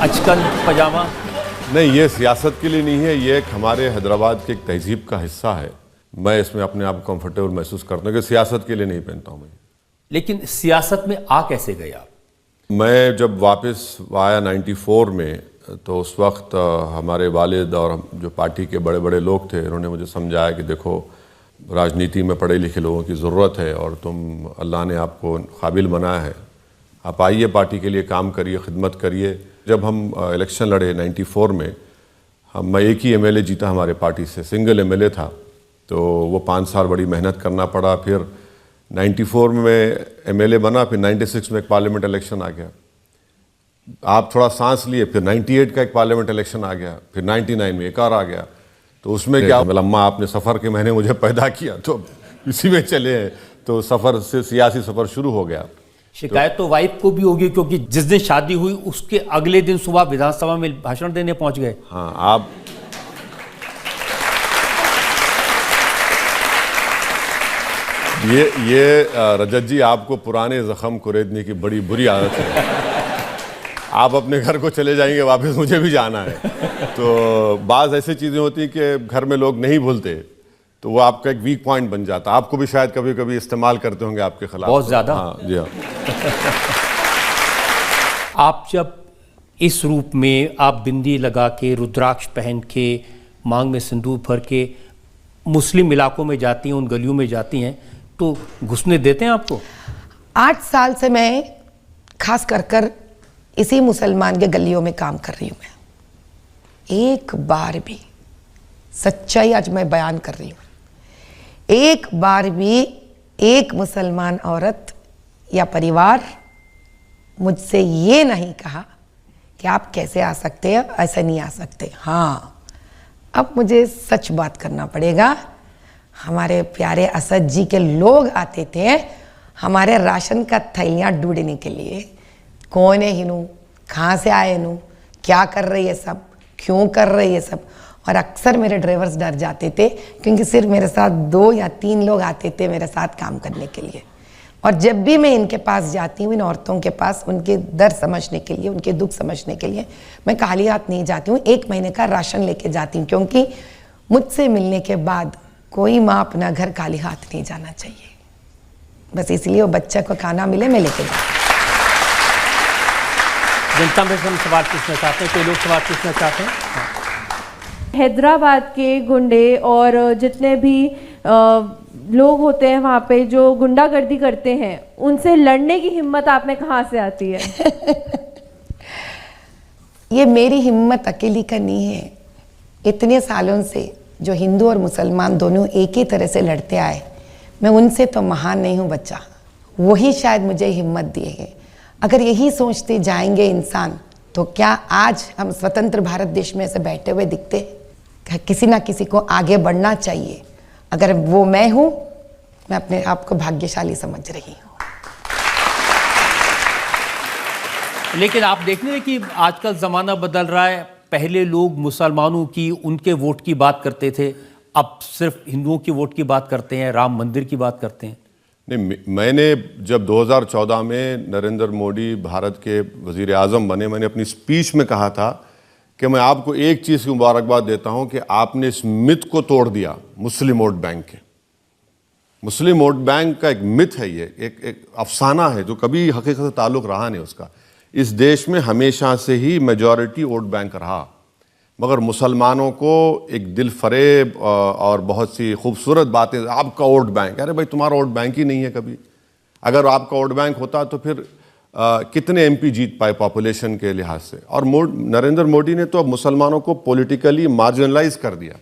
अचकन पजामा? नहीं, ये सियासत के लिए नहीं है, ये एक हमारे हैदराबाद की एक तहजीब का हिस्सा है। मैं इसमें अपने आप को कंफर्टेबल महसूस करता हूँ कि सियासत के लिए नहीं पहनता हूँ मैं। लेकिन सियासत में आ कैसे गए आप? मैं जब वापस आया 94 में, तो उस वक्त हमारे वालिद और जो पार्टी के बड़े बड़े लोग थे, उन्होंने मुझे समझाया कि देखो, राजनीति में पढ़े लिखे लोगों की ज़रूरत है और तुम, अल्लाह ने आपको काबिल बनाया है, आप आइए पार्टी के लिए काम करिए, खिदमत करिए। जब हम इलेक्शन लड़े 94 में, मैं एक ही एमएलए जीता हमारे पार्टी से, सिंगल एमएलए था, तो वो 5 साल बड़ी मेहनत करना पड़ा। फिर 94 में एमएलए बना, फिर 96 में एक पार्लियामेंट इलेक्शन आ गया, आप थोड़ा सांस लिए, फिर 98 का एक पार्लियामेंट इलेक्शन आ गया, फिर 99 में एक और आ गया। तो उसमें क्या, अम्मा आपने सफ़र के महीने मुझे पैदा किया, तो इसी में चले हैं, तो सफ़र से सियासी सफ़र शुरू हो गया। शिकायत तो वाइफ को भी होगी, क्योंकि जिस दिन शादी हुई उसके अगले दिन सुबह विधानसभा में भाषण देने पहुंच गए। हाँ, आप ये रजत जी, आपको पुराने जख्म कुरेदने की बड़ी बुरी आदत है। आप अपने घर को चले जाएंगे वापस, मुझे भी जाना है। तो बाज़ ऐसी चीज़ें होती हैं कि घर में लोग नहीं भूलते, तो वो आपका एक वीक पॉइंट बन जाता है। आपको भी शायद कभी कभी इस्तेमाल करते होंगे आपके खिलाफ, बहुत ज़्यादा। हाँ जी हाँ। आप जब इस रूप में, आप बिंदी लगा के, रुद्राक्ष पहन के, मांग में सिंदूर भर के मुस्लिम इलाकों में जाती हैं, उन गलियों में जाती हैं, तो घुसने देते हैं आपको? 8 साल से मैं खास कर इसी मुसलमान के गलियों में काम कर रही हूँ। मैं एक बार भी, सच्चाई आज मैं बयान कर रही हूँ, एक बार भी एक मुसलमान औरत या परिवार मुझसे ये नहीं कहा कि आप कैसे आ सकते हैं, ऐसे नहीं आ सकते। हाँ, अब मुझे सच बात करना पड़ेगा। हमारे प्यारे असद जी के लोग आते थे हमारे राशन का थैलियाँ ढूंढने के लिए, कौन है हिनू, कहाँ से आए नू, क्या कर रही है सब, क्यों कर रही है सब। और अक्सर मेरे ड्राइवर्स डर जाते थे, क्योंकि सिर्फ मेरे साथ 2 या 3 लोग आते थे मेरे साथ काम करने के लिए। और जब भी मैं इनके पास जाती हूँ, इन औरतों के पास, उनके दर्द समझने के लिए, उनके दुख समझने के लिए, मैं खाली हाथ नहीं जाती हूँ, 1 महीने का राशन लेके जाती हूँ, क्योंकि मुझसे मिलने के बाद कोई माँ अपना घर खाली हाथ नहीं जाना चाहिए। बस इसलिए वो बच्चे को खाना मिले, मैं लेके जाती हूँ। जनता में हम सवाल पूछना चाहते हैं, कोई लोग सवाल पूछना चाहते हैं? हाँ। हैदराबाद के गुंडे और जितने भी लोग होते हैं वहाँ पे जो गुंडागर्दी करते हैं, उनसे लड़ने की हिम्मत आप में कहाँ से आती है? ये मेरी हिम्मत अकेली का नहीं है। इतने सालों से जो हिंदू और मुसलमान दोनों एक ही तरह से लड़ते आए, मैं उनसे तो महान नहीं हूँ बच्चा, वही शायद मुझे हिम्मत दिए है। अगर यही सोचते जाएंगे इंसान, तो क्या आज हम स्वतंत्र भारत देश में ऐसे बैठे हुए दिखते? किसी ना किसी को आगे बढ़ना चाहिए। अगर वो मैं हूं, मैं अपने आप को भाग्यशाली समझ रही हूं। लेकिन आप देख रहे हैं कि आजकल ज़माना बदल रहा है। पहले लोग मुसलमानों की, उनके वोट की बात करते थे, अब सिर्फ हिंदुओं की वोट की बात करते हैं, राम मंदिर की बात करते हैं। नहीं, मैंने जब 2014 में नरेंद्र मोदी भारत के वज़ीर आज़म बने, मैंने अपनी स्पीच में कहा था कि मैं आपको एक चीज़ की मुबारकबाद देता हूं कि आपने इस मिथ को तोड़ दिया, मुस्लिम वोट बैंक के। मुस्लिम वोट बैंक का एक मिथ है, ये एक अफसाना है जो कभी हकीकत से ताल्लुक़ रहा नहीं उसका। इस देश में हमेशा से ही मेजॉरिटी वोट बैंक रहा, मगर मुसलमानों को एक दिल फरेब और बहुत सी खूबसूरत बातें, आपका वोट बैंक, अरे भाई तुम्हारा वोट बैंक ही नहीं है कभी। अगर आपका वोट बैंक होता तो फिर कितने एमपी जीत पाए पॉपुलेशन के लिहाज से। और नरेंद्र मोदी ने तो अब मुसलमानों को पॉलिटिकली मार्जिनलाइज कर दिया।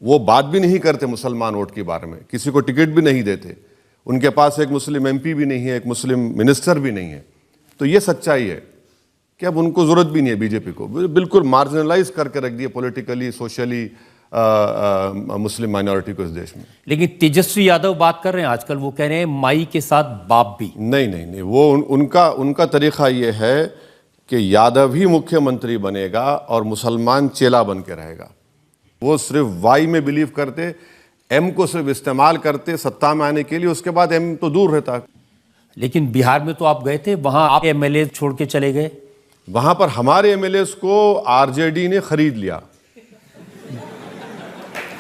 वो बात भी नहीं करते मुसलमान वोट के बारे में, किसी को टिकट भी नहीं देते, उनके पास एक मुस्लिम एमपी भी नहीं है, एक मुस्लिम मिनिस्टर भी नहीं है। तो ये सच्चाई है कि अब उनको ज़रूरत भी नहीं है बीजेपी को, बिल्कुल मार्जिनलाइज करके रख दिया पॉलिटिकली, सोशली मुस्लिम माइनॉरिटी को इस देश में। लेकिन तेजस्वी यादव बात कर रहे हैं आजकल, वो कह रहे हैं माई के साथ बाप भी। नहीं, वो उनका तरीक़ा ये है कि यादव ही मुख्यमंत्री बनेगा और मुसलमान चेला बन के रहेगा। वो सिर्फ वाई में बिलीव करते, एम को सिर्फ इस्तेमाल करते सत्ता में आने के लिए, उसके बाद एम तो दूर रहता। लेकिन बिहार में तो आप गए थे, वहां आप एमएलए छोड़ के चले गए। वहां पर हमारे एमएलएस को आरजेडी ने खरीद लिया।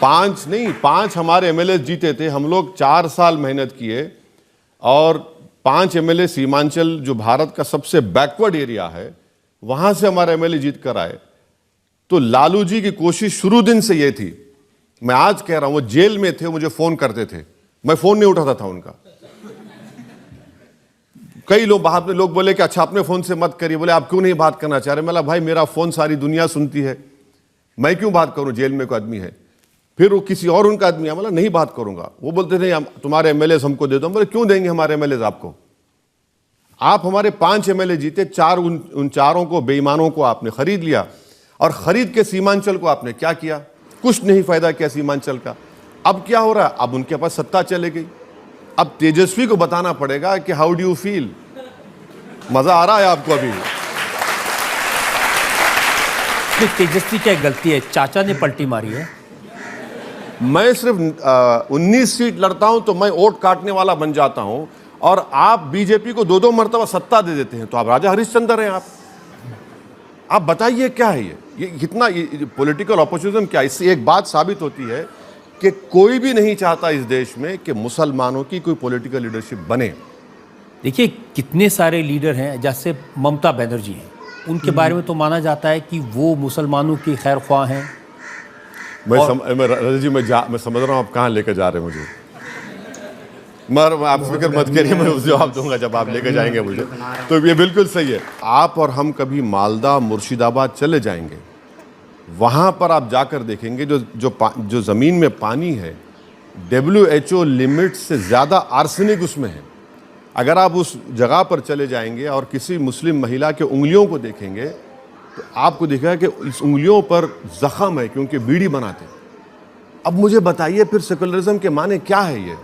5 हमारे एमएलएस जीते थे। हम लोग 4 साल मेहनत किए और 5 एमएलए सीमांचल जो भारत का सबसे बैकवर्ड एरिया है वहां से हमारे एमएलए जीत कर आए। तो लालू जी की कोशिश शुरू दिन से ये थी, मैं आज कह रहा हूं, वो जेल में थे, मुझे फोन करते थे, मैं फोन नहीं उठाता था उनका। कई लोग बाद में लोग बोले कि अच्छा अपने फोन से मत करिए, बोले आप क्यों नहीं बात करना चाह रहे? मैं भाई मेरा फोन सारी दुनिया सुनती है, मैं क्यों बात करूं, जेल में कोई आदमी है। फिर वो किसी और उनका आदमी है, बोला नहीं बात करूंगा। वो बोलते थे तुम्हारे एमएलए हमको दे दो। बोले क्यों देंगे हमारे एमएलए आपको? आप हमारे 5 एमएलए जीते, उन चारों को बेईमानों को आपने खरीद लिया और खरीद के सीमांचल को आपने क्या किया? कुछ नहीं फायदा किया सीमांचल का। अब क्या हो रहा है? अब उनके पास सत्ता चले गई। अब तेजस्वी को बताना पड़ेगा कि हाउ डू यू फील। मजा आ रहा है आपको? अभी तेजस्वी क्या गलती है? चाचा ने पलटी मारी है। मैं सिर्फ 19 सीट लड़ता हूं तो मैं वोट काटने वाला बन जाता हूं और आप बीजेपी को 2-2 मर्तबा सत्ता दे देते हैं, तो आप राजा हरिश्चंद्र हैं। आप बताइए क्या है ये कितना पॉलिटिकल ऑपोर्चुनिज्म क्या है? इससे एक बात साबित होती है कि कोई भी नहीं चाहता इस देश में कि मुसलमानों की कोई पॉलिटिकल लीडरशिप बने। देखिए कितने सारे लीडर हैं, जैसे ममता बनर्जी हैं, उनके बारे में तो माना जाता है कि वो मुसलमानों की खैर ख्वाह हैं। मैं समझ रहा हूँ आप कहाँ लेकर जा रहे हैं मुझे, मगर आप फिक्र मत करिए, मैं उस जवाब दूंगा जब आप लेकर जाएंगे मुझे। तो ये बिल्कुल सही है। आप और हम कभी मालदा मुर्शिदाबाद चले जाएंगे, वहाँ पर आप जाकर देखेंगे जो ज़मीन में पानी है, WHO लिमिट से ज़्यादा आर्सेनिक उसमें है। अगर आप उस जगह पर चले जाएंगे और किसी मुस्लिम महिला के उंगलियों को देखेंगे तो आपको दिखेगा कि इस उंगलियों पर जख्म है, क्योंकि बीड़ी बनाते हैं। अब मुझे बताइए फिर सेकुलरिज्म के माने क्या है? ये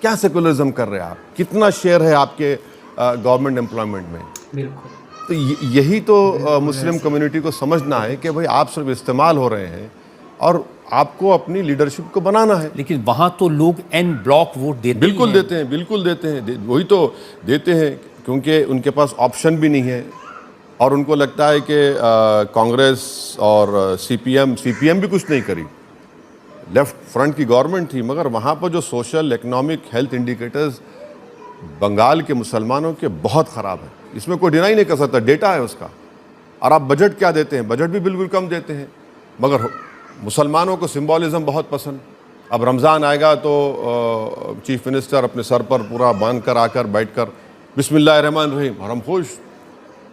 क्या सेकुलरिज्म कर रहे हैं आप? कितना शेयर है आपके गवर्नमेंट एम्प्लॉयमेंट में? बिल्कुल। तो यही तो मुस्लिम कम्युनिटी को समझना है कि भाई आप सिर्फ इस्तेमाल हो रहे हैं और आपको अपनी लीडरशिप को बनाना है। लेकिन वहाँ तो लोग एन ब्लॉक वोट देते बिल्कुल देते हैं, बिल्कुल देते हैं, वही तो देते हैं, क्योंकि उनके पास ऑप्शन भी नहीं है और उनको लगता है कि कांग्रेस और सीपीएम भी कुछ नहीं करी। लेफ्ट फ्रंट की गवर्नमेंट थी, मगर वहाँ पर जो social economic health indicators Bengal के मुसलमानों के बहुत ख़राब है, इसमें कोई डिनाई नहीं कर सकता, डेटा है उसका। और आप बजट क्या देते हैं? बजट भी बिल्कुल कम देते हैं, मगर मुसलमानों को सिंबॉलिज्म बहुत पसंद। अब रमज़ान आएगा तो चीफ मिनिस्टर अपने सर पर पूरा बांध कर आकर बैठ कर बिस्मिल्लाहिर्रहमानिर्रहीम, और हम खुश,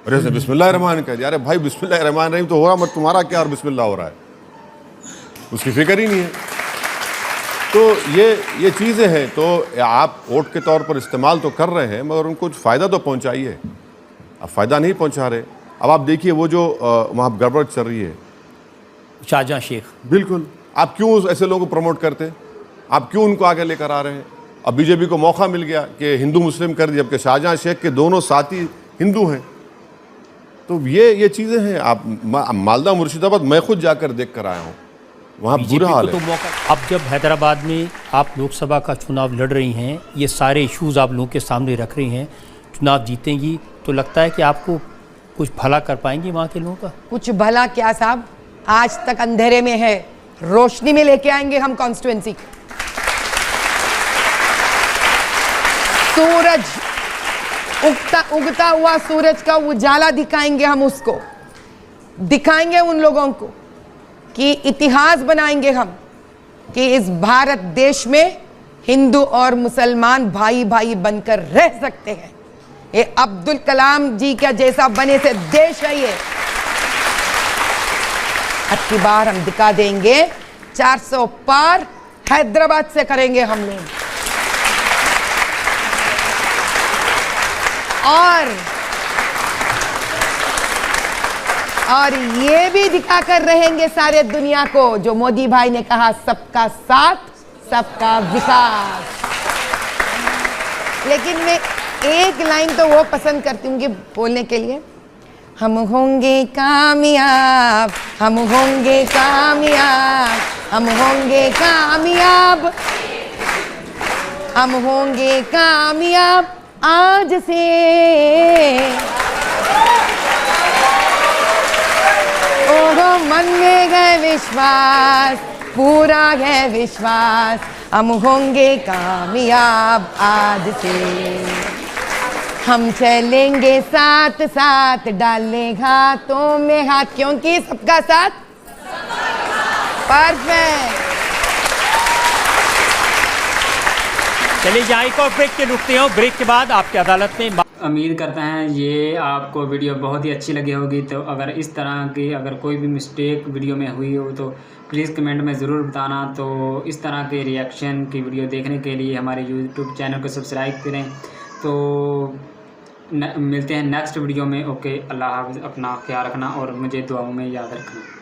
अरे बिस्मिल्लाहिर्रहमान कह दिया। अरे भाई बिस्मिल्लाहिर्रहमानिर्रहीम तो हो रहा, मत तुम्हारा क्या और बिस्मिल्लाह हो रहा है, उसकी फिक्र ही नहीं है। तो ये चीज़ें हैं। तो आप वोट के तौर पर इस्तेमाल तो कर रहे हैं, मगर उनको फ़ायदा तो पहुंचाइए। अब फ़ायदा नहीं पहुंचा रहे। अब आप देखिए वो जो वहाँ गड़बड़ चल रही है, शाहजहां शेख, बिल्कुल। आप क्यों ऐसे लोगों को प्रमोट करते हैं? आप क्यों उनको आगे लेकर आ रहे हैं? अब बीजेपी को मौका मिल गया कि हिंदू मुस्लिम कर दिया, जबकि शाहजहां शेख के दोनों साथी हिंदू हैं। तो ये चीज़ें हैं। आप मालदा मुर्शिदाबाद मैं खुद जाकर देख कर आया हूँ, वहाँ बुरा हाल है। तो मौका, अब जब हैदराबाद में आप लोकसभा का चुनाव लड़ रही हैं, ये सारे इश्यूज आप लोगों के सामने रख रही हैं, चुनाव जीतेंगी तो लगता है कि आपको कुछ भला कर पाएंगी वहाँ के लोगों का? कुछ भला क्या साहब, आज तक अंधेरे में है, रोशनी में लेके आएंगे हम कॉन्स्टिट्यूएंसी। सूरज उगता हुआ सूरज का उजाला दिखाएंगे हम, उसको दिखाएंगे उन लोगों को कि इतिहास बनाएंगे हम कि इस भारत देश में हिंदू और मुसलमान भाई भाई बनकर रह सकते हैं। ये अब्दुल कलाम जी का जैसा बने से देश है ये। अब की बार हम दिखा देंगे 400 पार हैदराबाद से करेंगे हम लोग। और ये भी दिखाकर रहेंगे सारे दुनिया को जो मोदी भाई ने कहा, सबका साथ सबका विकास। लेकिन मैं एक लाइन तो वो पसंद करती हूँ कि बोलने के लिए, हम होंगे कामयाब, हम होंगे कामयाब, हम होंगे कामयाब, हम होंगे कामयाब आज से। मन में है विश्वास, पूरा है विश्वास, हम होंगे कामयाब आज से। हम चलेंगे साथ साथ, डालें हाथों में हाथ, क्योंकि सबका साथ परफेक्ट। चलिए यहाँ एक और ब्रेक के रुकते हो, ब्रेक के बाद आपकी अदालत में उम्मीद करते हैं ये आपको वीडियो बहुत ही अच्छी लगी होगी। तो अगर इस तरह की अगर कोई भी मिस्टेक वीडियो में हुई हो तो प्लीज़ कमेंट में ज़रूर बताना। तो इस तरह के रिएक्शन की वीडियो देखने के लिए हमारे यूट्यूब चैनल को सब्सक्राइब करें। तो मिलते हैं नेक्स्ट वीडियो में। ओके, अल्लाह हाफ़िज़, अपना ख्याल रखना और मुझे दुआओं में याद रखना।